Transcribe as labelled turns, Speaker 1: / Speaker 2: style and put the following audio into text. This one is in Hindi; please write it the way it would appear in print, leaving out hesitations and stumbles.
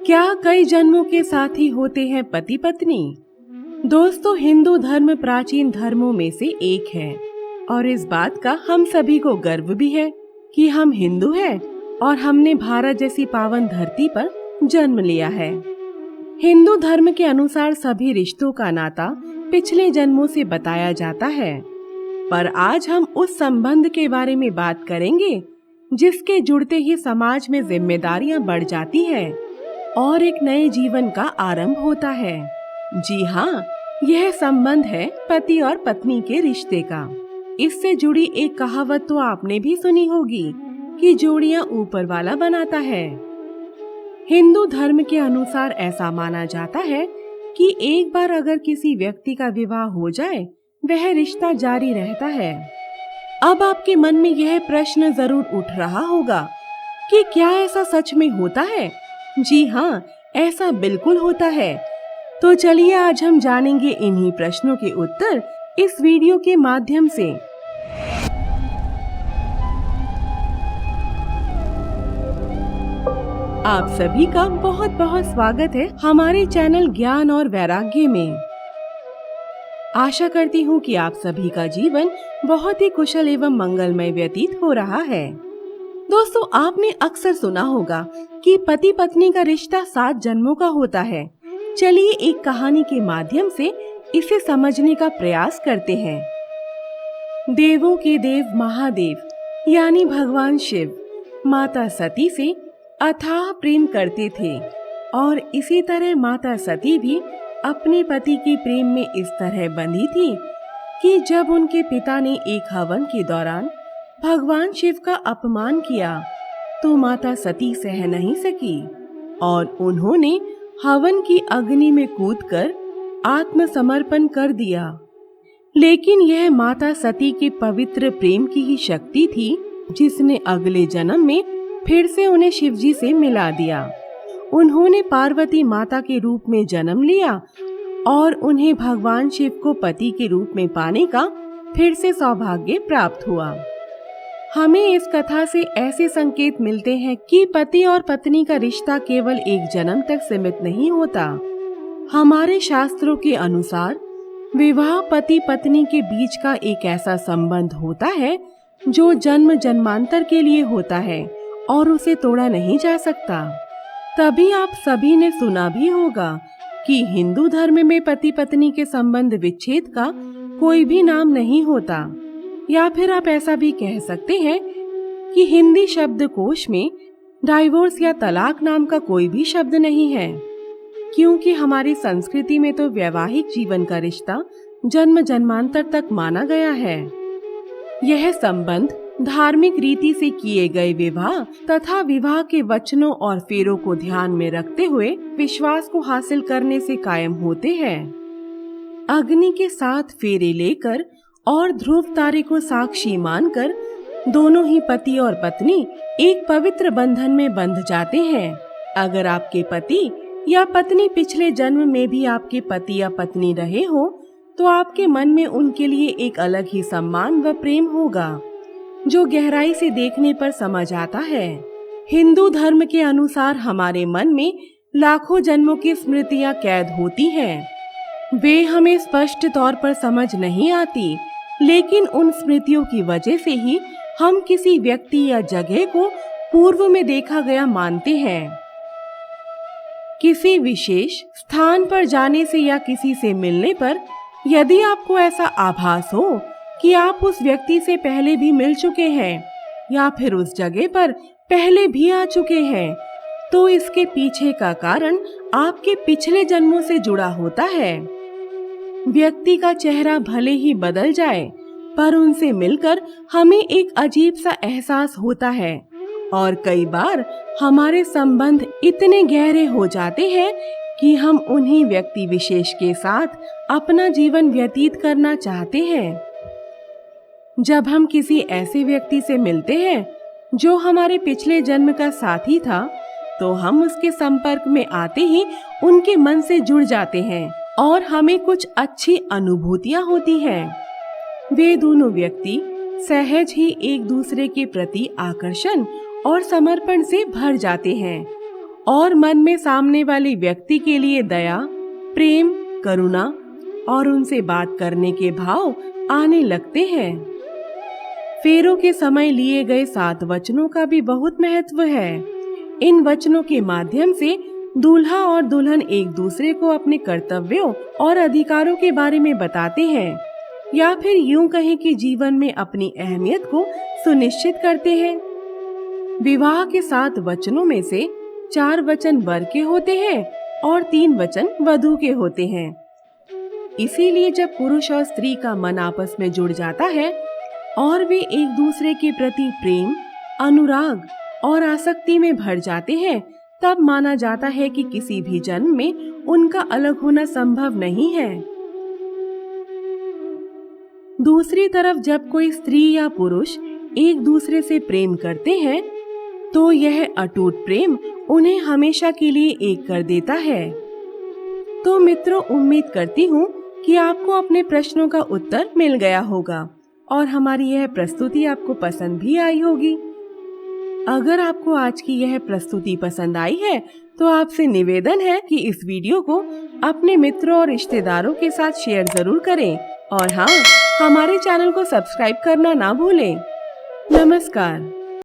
Speaker 1: क्या कई जन्मों के साथी होते हैं पति पत्नी? दोस्तों, हिंदू धर्म प्राचीन धर्मों में से एक है और इस बात का हम सभी को गर्व भी है कि हम हिंदू हैं और हमने भारत जैसी पावन धरती पर जन्म लिया है। हिंदू धर्म के अनुसार सभी रिश्तों का नाता पिछले जन्मों से बताया जाता है, पर आज हम उस संबंध के बारे में बात करेंगे जिसके जुड़ते ही समाज में जिम्मेदारियां बढ़ जाती है और एक नए जीवन का आरंभ होता है। जी हाँ, यह संबंध है पति और पत्नी के रिश्ते का। इससे जुड़ी एक कहावत तो आपने भी सुनी होगी कि जोड़ियां ऊपर वाला बनाता है। हिंदू धर्म के अनुसार ऐसा माना जाता है कि एक बार अगर किसी व्यक्ति का विवाह हो जाए, वह रिश्ता जारी रहता है। अब आपके मन में यह प्रश्न जरूर उठ रहा होगा कि क्या ऐसा सच में होता है? जी हाँ, ऐसा बिल्कुल होता है। तो चलिए आज हम जानेंगे इन्हीं प्रश्नों के उत्तर इस वीडियो के माध्यम से। आप सभी का बहुत बहुत स्वागत है हमारे चैनल ज्ञान और वैराग्य में। आशा करती हूँ कि आप सभी का जीवन बहुत ही कुशल एवं मंगलमय व्यतीत हो रहा है। दोस्तों, आपने अक्सर सुना होगा कि पति पत्नी का रिश्ता 7 जन्मों का होता है। चलिए एक कहानी के माध्यम से इसे समझने का प्रयास करते हैं। देवों के देव महादेव यानी भगवान शिव माता सती से अथाह प्रेम करते थे और इसी तरह माता सती भी अपने पति के प्रेम में इस तरह बंधी थी कि जब उनके पिता ने एक हवन के दौरान भगवान शिव का अपमान किया तो माता सती सह नहीं सकी और उन्होंने हवन की अग्नि में कूदकर आत्मसमर्पण कर दिया। लेकिन यह माता सती के पवित्र प्रेम की ही शक्ति थी जिसने अगले जन्म में फिर से उन्हें शिवजी से मिला दिया। उन्होंने पार्वती माता के रूप में जन्म लिया और उन्हें भगवान शिव को पति के रूप में पाने का फिर से सौभाग्य प्राप्त हुआ। हमें इस कथा से ऐसे संकेत मिलते हैं कि पति और पत्नी का रिश्ता केवल एक जन्म तक सीमित नहीं होता। हमारे शास्त्रों के अनुसार विवाह पति पत्नी के बीच का एक ऐसा संबंध होता है जो जन्म जन्मांतर के लिए होता है और उसे तोड़ा नहीं जा सकता। तभी आप सभी ने सुना भी होगा कि हिंदू धर्म में पति पत्नी के संबंध विच्छेद का कोई भी नाम नहीं होता, या फिर आप ऐसा भी कह सकते हैं कि हिंदी शब्दकोश में डाइवोर्स या तलाक नाम का कोई भी शब्द नहीं है, क्योंकि हमारी संस्कृति में तो वैवाहिक जीवन का रिश्ता जन्म जन्मांतर तक माना गया है। यह संबंध धार्मिक रीति से किए गए विवाह तथा विवाह के वचनों और फेरों को ध्यान में रखते हुए विश्वास को हासिल करने से कायम होते हैं। अग्नि के 7 फेरे लेकर और ध्रुव तारे को साक्षी मानकर दोनों ही पति और पत्नी एक पवित्र बंधन में बंध जाते हैं। अगर आपके पति या पत्नी पिछले जन्म में भी आपके पति या पत्नी रहे हो तो आपके मन में उनके लिए एक अलग ही सम्मान व प्रेम होगा जो गहराई से देखने पर समझ आता है। हिंदू धर्म के अनुसार हमारे मन में लाखों जन्मों की स्मृतियां कैद होती हैं। वे हमें स्पष्ट तौर पर समझ नहीं आती, लेकिन उन स्मृतियों की वजह से ही हम किसी व्यक्ति या जगह को पूर्व में देखा गया मानते हैं। किसी विशेष स्थान पर जाने से या किसी से मिलने पर यदि आपको ऐसा आभास हो कि आप उस व्यक्ति से पहले भी मिल चुके हैं या फिर उस जगह पर पहले भी आ चुके हैं, तो इसके पीछे का कारण आपके पिछले जन्मों से जुड़ा होता है। व्यक्ति का चेहरा भले ही बदल जाए, पर उनसे मिलकर हमें एक अजीब सा एहसास होता है और कई बार हमारे संबंध इतने गहरे हो जाते हैं कि हम उन्हीं व्यक्ति विशेष के साथ अपना जीवन व्यतीत करना चाहते हैं। जब हम किसी ऐसे व्यक्ति से मिलते हैं जो हमारे पिछले जन्म का साथी था, तो हम उसके संपर्क में आते ही उनके मन से जुड़ जाते हैं और हमें कुछ अच्छी अनुभूतियां होती हैं। वे दोनों व्यक्ति सहज ही एक दूसरे के प्रति आकर्षण और समर्पण से भर जाते हैं और मन में सामने वाले व्यक्ति के लिए दया, प्रेम, करुणा और उनसे बात करने के भाव आने लगते हैं। फेरों के समय लिए गए 7 वचनों का भी बहुत महत्व है। इन वचनों के माध्यम से दूल्हा और दुल्हन एक दूसरे को अपने कर्तव्यों और अधिकारों के बारे में बताते हैं, या फिर यूं कहें कि जीवन में अपनी अहमियत को सुनिश्चित करते हैं। विवाह के 7 वचनों में से 4 वचन वर के होते हैं और 3 वचन वधू के होते हैं। इसीलिए जब पुरुष और स्त्री का मन आपस में जुड़ जाता है और वे एक दूसरे के प्रति प्रेम, अनुराग और आसक्ति में भर जाते हैं, तब माना जाता है कि किसी भी जन्म में उनका अलग होना संभव नहीं है। दूसरी तरफ जब कोई स्त्री या पुरुष एक दूसरे से प्रेम करते हैं तो यह अटूट प्रेम उन्हें हमेशा के लिए एक कर देता है। तो मित्रों, उम्मीद करती हूँ कि आपको अपने प्रश्नों का उत्तर मिल गया होगा और हमारी यह प्रस्तुति आपको पसंद भी आई होगी। अगर आपको आज की यह प्रस्तुति पसंद आई है तो आपसे निवेदन है कि इस वीडियो को अपने मित्रों और रिश्तेदारों के साथ शेयर जरूर करें और हाँ, हमारे चैनल को सब्सक्राइब करना ना भूलें। नमस्कार।